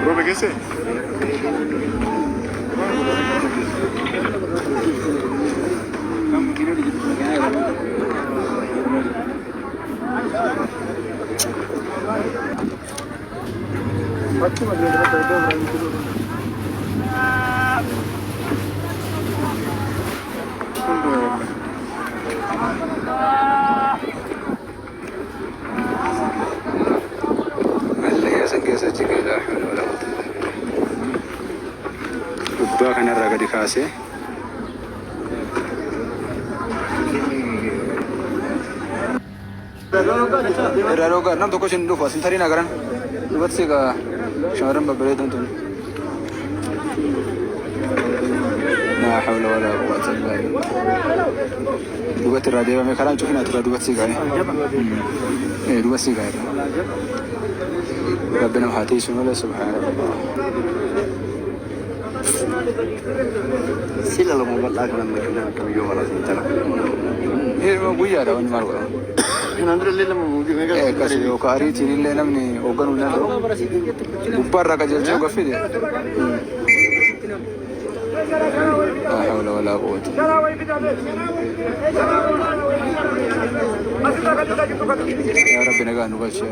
Robe che sei? Gubbaa kanarraa gadi kaasee irraa dhoogaa nam tokko isin dhufu asin tarii nagaran dubartii egaa shamarran babbareedan tun laa hawla walaa quwwata illaa billah dubartii irraa deebame karaan cufinaati irraa dubartii gaa'e dubartii gaa'e rabbina haa teessu malee subhaanallah. Sila lo mau lagi dengan mereka kami jual orang sana. Mau buaya ada orang mana orang? Nanti lele mau buaya. Kasih yo kari ciri lele namni organ ulah lo. Upar raga jadi juga fit. لا حول ولا قوة. يا رب نجعل نبشر.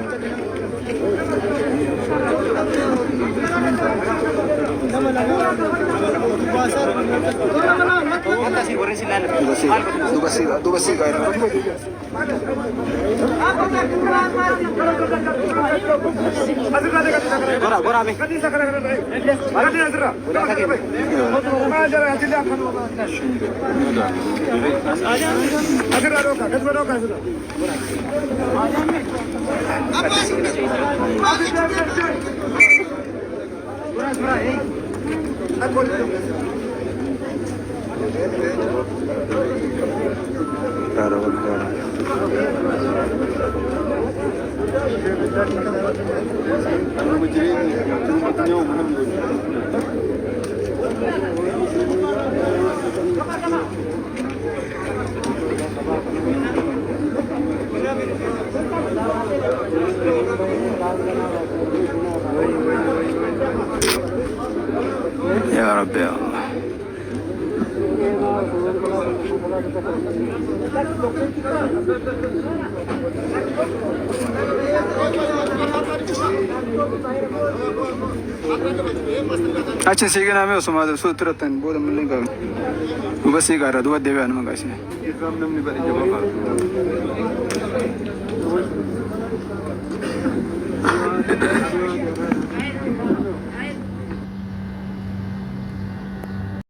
يا رب يا الله. Achin sige namin o sumadal sutratan bola muling ka. Ubasi ka ra duwad debe ano magasi. Islam namni bari jawab.